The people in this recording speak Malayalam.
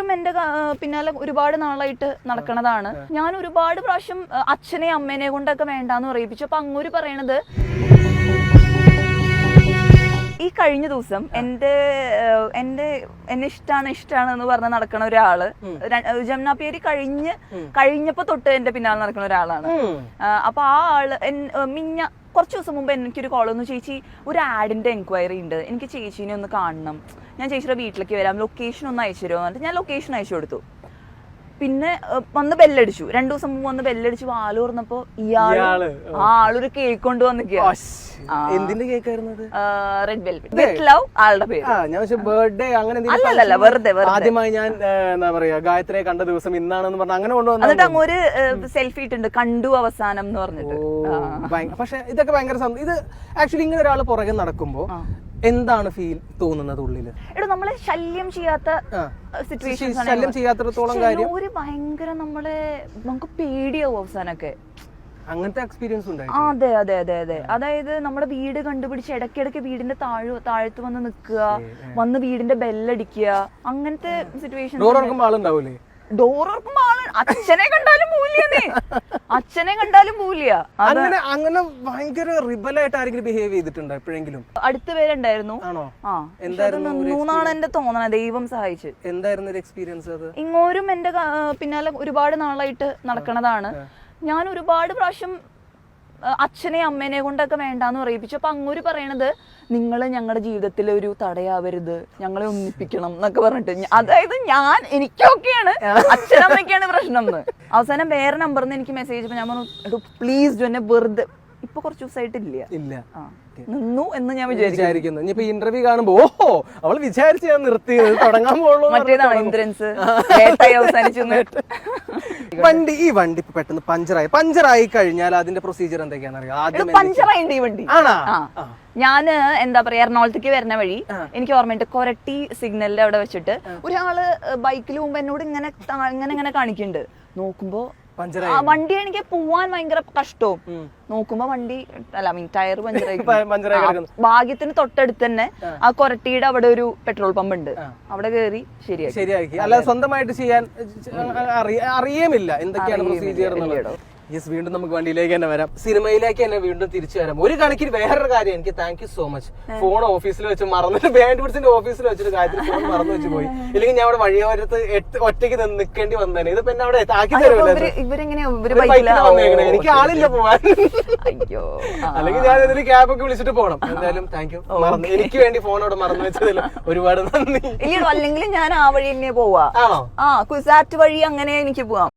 ഇങ്ങോരും എന്റെ പിന്നാലെ ഒരുപാട് നാളായിട്ട് നടക്കണതാണ്. ഞാൻ ഒരുപാട് പ്രാവശ്യം അച്ഛനെ അമ്മേനെ കൊണ്ടൊക്കെ വേണ്ടാന്ന് പറയിപ്പിച്ചു. അപ്പൊ അങ്ങോര് പറയണത് ഈ കഴിഞ്ഞ ദിവസം എന്നെ ഇഷ്ടാണ് എന്ന് പറഞ്ഞ് നടക്കണ ഒരാള് ജമുനാപ്പേരി കഴിഞ്ഞപ്പോ തൊട്ട് എന്റെ പിന്നാലെ നടക്കുന്ന ഒരാളാണ്. അപ്പൊ ആ ആള് കുറച്ച് ദിവസം മുമ്പ് എനിക്കൊരു കോൾ വന്നു, ചേച്ചി ഒരു ആഡിന്റെ എൻക്വയറി ഉണ്ട്, എനിക്ക് ചേച്ചീനെ ഒന്ന് കാണണം, ഞാൻ ചേച്ചിയുടെ വീട്ടിലേക്ക് വരാം, ലൊക്കേഷൻ ഒന്ന് അയച്ചു തരുമോ എന്നിട്ട് ഞാൻ ലൊക്കേഷൻ അയച്ചു കൊടുത്തു. പിന്നെ വന്ന് ബെല്ലടിച്ചു, 2 ദിവസം മുമ്പ് വന്ന് ബെല്ലടിച്ചു, വാല് തുറന്നപ്പോ ആളൊരു കേക്ക് കൊണ്ടുവന്നിരിക്കുക. എന്തിന്റെ കേക്കായിരുന്നത്? റെഡ് വെൽവെറ്റ് വിത്ത് ലവ് ആളുടെ പേര്. ബർത്ത്ഡേ അങ്ങനെ അല്ലല്ല, വെറുതെ ആദ്യമായി ഞാൻ എന്താ പറയാ ഗായത്രിയെ കണ്ട ദിവസം ഇന്നാണെന്ന് പറഞ്ഞ അങ്ങനെ കൊണ്ടുവന്നു. എന്നിട്ട് അങ്ങൊരു സെൽഫി ഇട്ടുണ്ട്, കണ്ടു അവസാനം എന്ന് പറഞ്ഞിട്ട്. പക്ഷെ ഇതൊക്കെ ഭയങ്കര ഇത് ആക്ച്വലി ഇങ്ങനെ ഒരാൾ പുറകെ നടക്കുമ്പോ എന്താണ് ഫീൽ തോന്നുന്നത് ഉള്ളില്? എടാ നമ്മളെ ശല്യം ചെയ്യാത്ത സിറ്റുവേഷൻസ്, ശല്യം ചെയ്യാത്തിടത്തോളം കാര്യം ഒരു ഭയങ്കര നമുക്ക് പേടിയാവും അവസാനൊക്കെ. അങ്ങനത്തെ എക്സ്പീരിയൻസ് ഉണ്ടായി? അതെ അതെ അതെ അതെ. അതായത് നമ്മുടെ വീട് കണ്ടുപിടിച്ച് ഇടയ്ക്കിടയ്ക്ക് വീടിന്റെ താഴത്ത് വന്ന് നിൽക്കുക, വന്ന് വീടിന്റെ ബെല്ലടിക്കുക, അങ്ങനത്തെ സിറ്റുവേഷൻ. ആളുണ്ടാവൂലേ? ഡോർ ഓർക്കുമ്പോ അച്ഛനെ കണ്ടാലും മൂല്യ. അങ്ങനെ ഭയങ്കര റിബലായിട്ട് ആരെങ്കിലും ബിഹേവ് ചെയ്തിട്ടുണ്ടോ എപ്പോഴെങ്കിലും? അടുത്ത പേരുണ്ടായിരുന്നു. ആണോ? നിന്നാണ് എന്റെ തോന്നണ, ദൈവം സഹായിച്ചു. എന്തായിരുന്നു ഒരു എക്സ്പീരിയൻസ് അത്? ഇങ്ങോരും എന്റെ പിന്നാലെ ഒരുപാട് നാളായിട്ട് നടക്കണതാണ്. ഞാൻ ഒരുപാട് പ്രാവശ്യം അച്ഛനെ അമ്മേനെ കൊണ്ടൊക്കെ വേണ്ടാന്ന് പറയിപ്പിച്ചു. അപ്പൊ അങ്ങോര് പറയണത് നിങ്ങള് ഞങ്ങളുടെ ജീവിതത്തിൽ ഒരു തടയാവരുത്, ഞങ്ങളെ ഒന്നിപ്പിക്കണം എന്നൊക്കെ പറഞ്ഞിട്ട്. അതായത് എനിക്കൊക്കെയാണ്, അച്ഛനമ്മയ്ക്കാണ് പ്രശ്നം എന്ന്. അവസാനം വേറെ നമ്പറിന്ന് എനിക്ക് മെസ്സേജ്, ഞാൻ പറഞ്ഞു പ്ലീസ് ജോനെ വെറുതെ, ഇപ്പൊ കുറച്ച് ദിവസമായിട്ടില്ല നിന്നു എന്ന് ഞാൻ വിചാരിക്കുന്നു. ഇനിയിപ്പോ ഇന്റർവ്യൂ കാണുമ്പോ ഓഹോ അവള് വിചാരിച്ച് ഞാൻ നിർത്തി തുടങ്ങാൻ പോകുള്ളൂ. മറ്റേതാണ് ഇൻഷുറൻസ് അവസാനിച്ചു. ഈ വണ്ടി പെട്ടെന്ന് പഞ്ചറായി കഴിഞ്ഞാൽ അതിന്റെ പ്രൊസീജിയർ എന്തൊക്കെയാണെന്ന് അറിയാം? പഞ്ചറായിട്ട് ഈ വണ്ടി ഞാന് എന്താ പറയാ എറണാകുളത്തേക്ക് വരുന്ന വഴി എനിക്ക് ഓർമ്മയുണ്ട്, കൊരട്ടി സിഗ്നലിന്റെ അവിടെ വെച്ചിട്ട് ഒരാള് ബൈക്കിൽ പോകുമ്പോ എന്നോട് ഇങ്ങനെ കാണിക്കുന്നുണ്ട്. നോക്കുമ്പോ വണ്ടി എനിക്ക് പോവാൻ ഭയങ്കര കഷ്ടവും. നോക്കുമ്പോ വണ്ടി ടയർ പഞ്ചറായി. ഭാഗ്യത്തിന് തൊട്ടടുത്ത് തന്നെ ആ കൊരട്ടിയുടെ അവിടെ ഒരു പെട്രോൾ പമ്പ് ഉണ്ട്, അവിടെ കയറി ശരിയാക്കി. അല്ല സ്വന്തമായിട്ട് ചെയ്യാൻ അറിയുമില്ല എന്തൊക്കെയാണ് പ്രൊസീജിയർ. യെസ്, വീണ്ടും നമുക്ക് വണ്ടിയിലേക്ക് തന്നെ വരാം, സിനിമയിലേക്ക് തന്നെ വീണ്ടും തിരിച്ചു വരാം. ഒരു കണക്കിന് വേറൊരു കാര്യം, എനിക്ക് thank you so much. Phone ഓഫീസിൽ വെച്ച് മറന്നിട്ട്, ബാൻഡ് ബിഡ്സിന്റെ ഓഫീസിൽ വെച്ചിട്ട് കാര്യത്തിൽ ഫോൺ മറന്നു വെച്ച് പോയി. ഇല്ലെങ്കിൽ ഞാൻ അവിടെ വഴിയോരത്ത് ഒറ്റയ്ക്ക് നിൽക്കേണ്ടി വന്നേനെ. ഇതിപ്പോ എന്നെ അവിടെ ആക്കി തരുമല്ലോ. എനിക്ക് ആളില്ല പോവാൻ, അല്ലെങ്കിൽ ഞാൻ ഇതിന് ക്യാബൊക്കെ വിളിച്ചിട്ട് പോകണം. എന്തായാലും താങ്ക് യു. എനിക്ക് വേണ്ടി ഫോൺ അവിടെ മറന്നു വെച്ചതിൽ ഒരുപാട് നന്ദി. അല്ലെങ്കിൽ ഞാൻ ആ വഴി എങ്ങനെ പോവാ? ആണോ? കുസാറ്റ് വഴി അങ്ങനെ എനിക്ക് പോവാം.